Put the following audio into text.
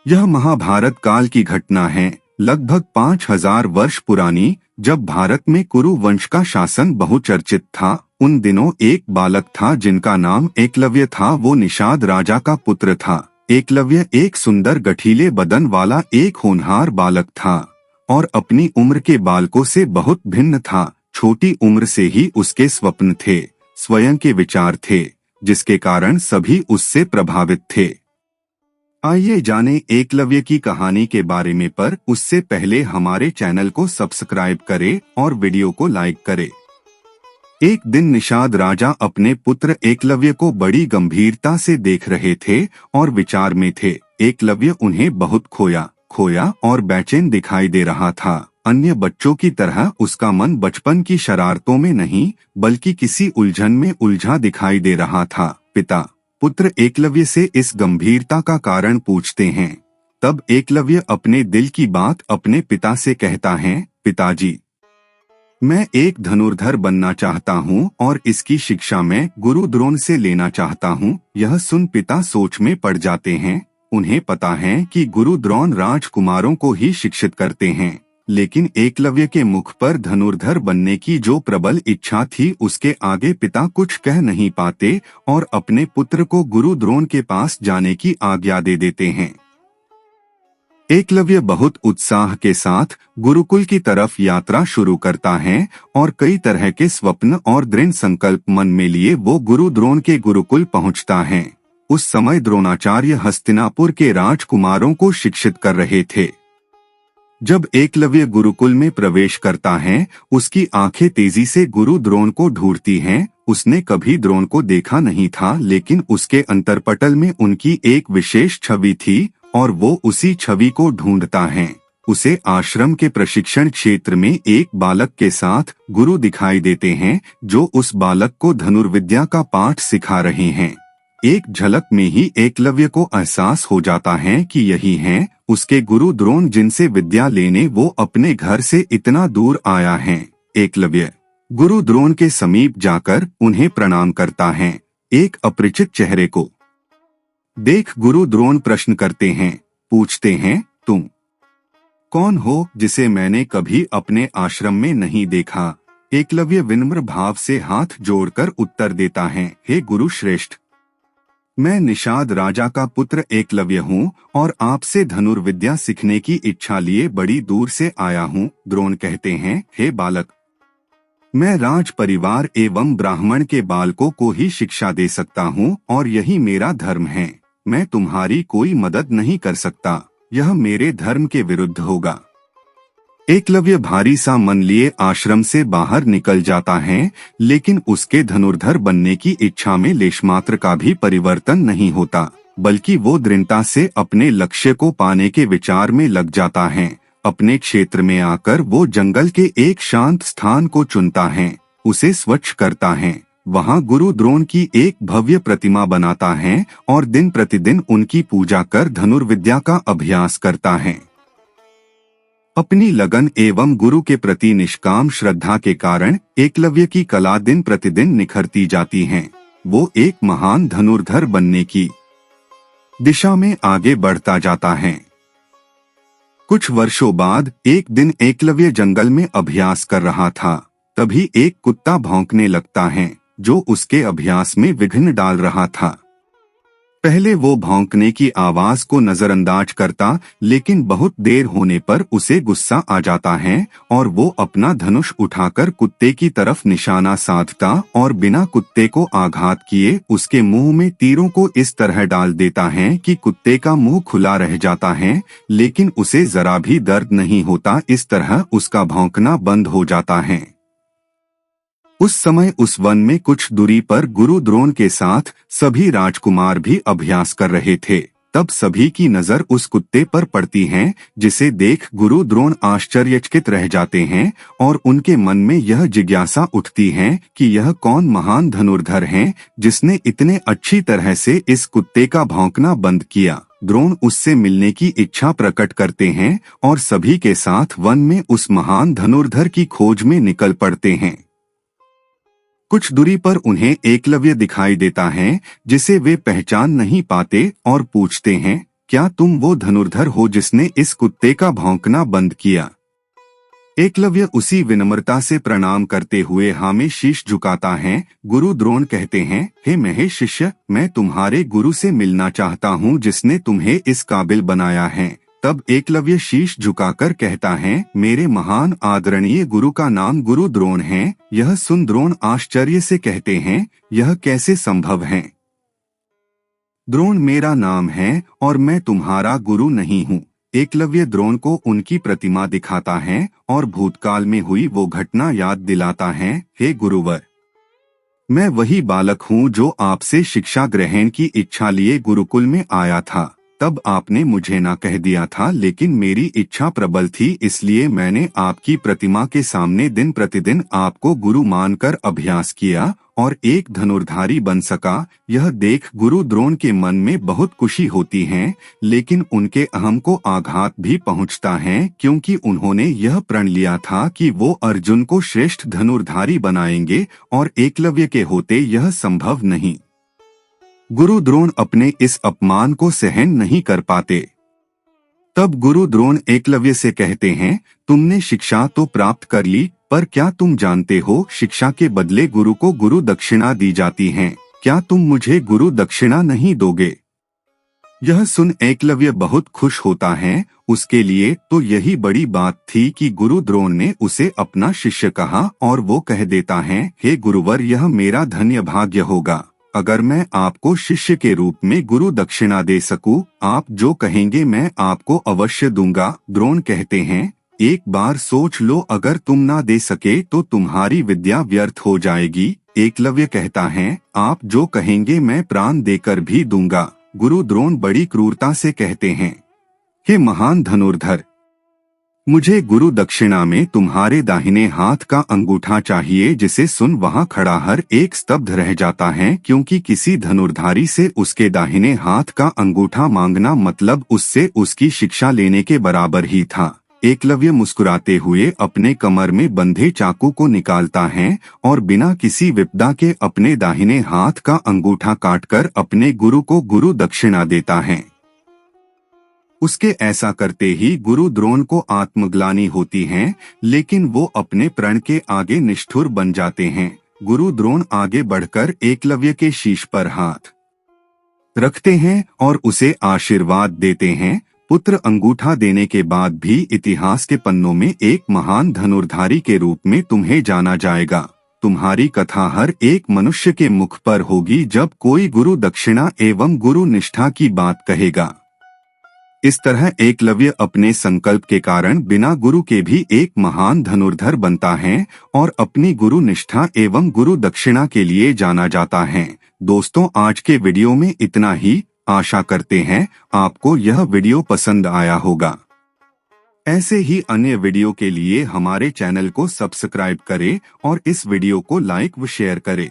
यह महाभारत काल की घटना है, लगभग 5000 वर्ष पुरानी, जब भारत में कुरु वंश का शासन बहुचर्चित था। उन दिनों एक बालक था जिनका नाम एकलव्य था। वो निषाद राजा का पुत्र था। एकलव्य एक सुंदर गठीले बदन वाला एक होनहार बालक था और अपनी उम्र के बालकों से बहुत भिन्न था। छोटी उम्र से ही उसके स्वप्न थे, स्वयं के विचार थे, जिसके कारण सभी उससे प्रभावित थे। आइए जाने एकलव्य की कहानी के बारे में, पर उससे पहले हमारे चैनल को सब्सक्राइब करें और वीडियो को लाइक करें। एक दिन निषाद राजा अपने पुत्र एकलव्य को बड़ी गंभीरता से देख रहे थे और विचार में थे। एकलव्य उन्हें बहुत खोया और बेचैन दिखाई दे रहा था। अन्य बच्चों की तरह उसका मन बचपन की शरारतों में नहीं, बल्कि किसी उलझन में उलझा दिखाई दे रहा था। पिता पुत्र एकलव्य से इस गंभीरता का कारण पूछते हैं। तब एकलव्य अपने दिल की बात अपने पिता से कहता है, पिताजी, मैं एक धनुर्धर बनना चाहता हूँ और इसकी शिक्षा मैं गुरु द्रोण से लेना चाहता हूँ। यह सुन पिता सोच में पड़ जाते हैं। उन्हें पता है कि गुरु द्रोण राजकुमारों को ही शिक्षित करते हैं, लेकिन एकलव्य के मुख पर धनुर्धर बनने की जो प्रबल इच्छा थी, उसके आगे पिता कुछ कह नहीं पाते और अपने पुत्र को गुरु द्रोण के पास जाने की आज्ञा दे देते हैं। एकलव्य बहुत उत्साह के साथ गुरुकुल की तरफ यात्रा शुरू करता है और कई तरह के स्वप्न और दृढ़ संकल्प मन में लिए वो गुरु द्रोण के गुरुकुल पहुंचता है। उस समय द्रोणाचार्य हस्तिनापुर के राजकुमारों को शिक्षित कर रहे थे। जब एकलव्य गुरुकुल में प्रवेश करता है, उसकी आंखें तेजी से गुरु द्रोण को ढूंढती हैं। उसने कभी द्रोण को देखा नहीं था, लेकिन उसके अंतरपटल में उनकी एक विशेष छवि थी और वो उसी छवि को ढूंढता है। उसे आश्रम के प्रशिक्षण क्षेत्र में एक बालक के साथ गुरु दिखाई देते हैं, जो उस बालक को धनुर्विद्या का पाठ सिखा रहे हैं। एक झलक में ही एकलव्य को एहसास हो जाता है कि यही हैं उसके गुरु द्रोण, जिनसे विद्या लेने वो अपने घर से इतना दूर आया है। एकलव्य गुरु द्रोण के समीप जाकर उन्हें प्रणाम करता है। एक अपरिचित चेहरे को देख गुरु द्रोण प्रश्न करते हैं, पूछते हैं, तुम कौन हो जिसे मैंने कभी अपने आश्रम में नहीं देखा? एकलव्य विनम्र भाव से हाथ जोड़कर उत्तर देता है, हे गुरु श्रेष्ठ, मैं निषाद राजा का पुत्र एकलव्य हूँ और आपसे धनुर्विद्या सीखने की इच्छा लिए बड़ी दूर से आया हूँ। द्रोण कहते हैं, हे बालक, मैं राज परिवार एवं ब्राह्मण के बालकों को ही शिक्षा दे सकता हूँ और यही मेरा धर्म है। मैं तुम्हारी कोई मदद नहीं कर सकता, यह मेरे धर्म के विरुद्ध होगा। एकलव्य भारी सा मन लिए आश्रम से बाहर निकल जाता है, लेकिन उसके धनुर्धर बनने की इच्छा में लेशमात्र का भी परिवर्तन नहीं होता, बल्कि वो दृढ़ता से अपने लक्ष्य को पाने के विचार में लग जाता है। अपने क्षेत्र में आकर वो जंगल के एक शांत स्थान को चुनता है, उसे स्वच्छ करता है, वहाँ गुरु द्रोण की एक भव्य प्रतिमा बनाता है और दिन प्रतिदिन उनकी पूजा कर धनुर्विद्या का अभ्यास करता है। अपनी लगन एवं गुरु के प्रति निष्काम श्रद्धा के कारण एकलव्य की कला दिन प्रतिदिन निखरती जाती है। वो एक महान धनुर्धर बनने की दिशा में आगे बढ़ता जाता है। कुछ वर्षों बाद एक दिन एकलव्य जंगल में अभ्यास कर रहा था। तभी एक कुत्ता भौंकने लगता है, जो उसके अभ्यास में विघ्न डाल रहा था। पहले वो भौंकने की आवाज को नजरअंदाज करता, लेकिन बहुत देर होने पर उसे गुस्सा आ जाता है और वो अपना धनुष उठाकर कुत्ते की तरफ निशाना साधता और बिना कुत्ते को आघात किए उसके मुंह में तीरों को इस तरह डाल देता है कि कुत्ते का मुंह खुला रह जाता है, लेकिन उसे जरा भी दर्द नहीं होता। इस तरह उसका भौंकना बंद हो जाता है। उस समय उस वन में कुछ दूरी पर गुरु द्रोण के साथ सभी राजकुमार भी अभ्यास कर रहे थे। तब सभी की नजर उस कुत्ते पर पड़ती है, जिसे देख गुरु द्रोण आश्चर्यचकित रह जाते हैं और उनके मन में यह जिज्ञासा उठती है कि यह कौन महान धनुर्धर है जिसने इतने अच्छी तरह से इस कुत्ते का भौंकना बंद किया। द्रोण उससे मिलने की इच्छा प्रकट करते हैं और सभी के साथ वन में उस महान धनुर्धर की खोज में निकल पड़ते हैं। कुछ दूरी पर उन्हें एकलव्य दिखाई देता है, जिसे वे पहचान नहीं पाते और पूछते हैं, क्या तुम वो धनुर्धर हो जिसने इस कुत्ते का भौंकना बंद किया? एकलव्य उसी विनम्रता से प्रणाम करते हुए हाँ में शीश झुकाता है। गुरु द्रोण कहते हैं, हे महेश शिष्य, मैं तुम्हारे गुरु से मिलना चाहता हूँ जिसने तुम्हें इस काबिल बनाया है। तब एकलव्य शीश झुकाकर कहता है, मेरे महान आदरणीय गुरु का नाम गुरु द्रोण है। यह सुन द्रोण आश्चर्य से कहते हैं, यह कैसे संभव है? द्रोण मेरा नाम है और मैं तुम्हारा गुरु नहीं हूँ। एकलव्य द्रोण को उनकी प्रतिमा दिखाता है और भूतकाल में हुई वो घटना याद दिलाता है। हे गुरुवर, मैं वही बालक हूँ जो आपसे शिक्षा ग्रहण की इच्छा लिए गुरुकुल में आया था। तब आपने मुझे ना कह दिया था, लेकिन मेरी इच्छा प्रबल थी, इसलिए मैंने आपकी प्रतिमा के सामने दिन प्रतिदिन आपको गुरु मानकर अभ्यास किया और एक धनुर्धारी बन सका। यह देख गुरु द्रोण के मन में बहुत खुशी होती है, लेकिन उनके अहम को आघात भी पहुंचता है, क्योंकि उन्होंने यह प्रण लिया था कि वो अर्जुन को श्रेष्ठ धनुर्धारी बनाएंगे और एकलव्य के होते यह संभव नहीं। गुरु द्रोण अपने इस अपमान को सहन नहीं कर पाते। तब गुरु द्रोण एकलव्य से कहते हैं, तुमने शिक्षा तो प्राप्त कर ली, पर क्या तुम जानते हो शिक्षा के बदले गुरु को गुरु दक्षिणा दी जाती है? क्या तुम मुझे गुरु दक्षिणा नहीं दोगे? यह सुन एकलव्य बहुत खुश होता है। उसके लिए तो यही बड़ी बात थी कि गुरु द्रोण ने उसे अपना शिष्य कहा और वो कह देता है, हे गुरुवर, यह मेरा धन्य भाग्य होगा अगर मैं आपको शिष्य के रूप में गुरु दक्षिणा दे सकूं। आप जो कहेंगे मैं आपको अवश्य दूंगा। द्रोण कहते हैं, एक बार सोच लो, अगर तुम ना दे सके तो तुम्हारी विद्या व्यर्थ हो जाएगी। एकलव्य कहता है, आप जो कहेंगे मैं प्राण देकर भी दूंगा। गुरु द्रोण बड़ी क्रूरता से कहते हैं, हे महान धनुर्धर, मुझे गुरु दक्षिणा में तुम्हारे दाहिने हाथ का अंगूठा चाहिए। जिसे सुन वहां खड़ा हर एक स्तब्ध रह जाता है, क्योंकि किसी धनुर्धारी से उसके दाहिने हाथ का अंगूठा मांगना मतलब उससे उसकी शिक्षा लेने के बराबर ही था। एकलव्य मुस्कुराते हुए अपने कमर में बंधे चाकू को निकालता है और बिना किसी विपदा के अपने दाहिने हाथ का अंगूठा काटकर अपने गुरु को गुरु दक्षिणा देता है। उसके ऐसा करते ही गुरु द्रोण को आत्मग्लानि होती है, लेकिन वो अपने प्रण के आगे निष्ठुर बन जाते हैं। गुरु द्रोण आगे बढ़कर एकलव्य के शीश पर हाथ रखते हैं और उसे आशीर्वाद देते हैं। पुत्र अंगूठा देने के बाद भी इतिहास के पन्नों में एक महान धनुर्धारी के रूप में तुम्हें जाना जाएगा। तुम्हारी कथा हर एक मनुष्य के मुख पर होगी जब कोई गुरु दक्षिणा एवं गुरु निष्ठा की बात कहेगा। इस तरह एकलव्य अपने संकल्प के कारण बिना गुरु के भी एक महान धनुर्धर बनता है और अपनी गुरु निष्ठा एवं गुरु दक्षिणा के लिए जाना जाता है। दोस्तों, आज के वीडियो में इतना ही। आशा करते हैं आपको यह वीडियो पसंद आया होगा। ऐसे ही अन्य वीडियो के लिए हमारे चैनल को सब्सक्राइब करें और इस वीडियो को लाइक व शेयर करें।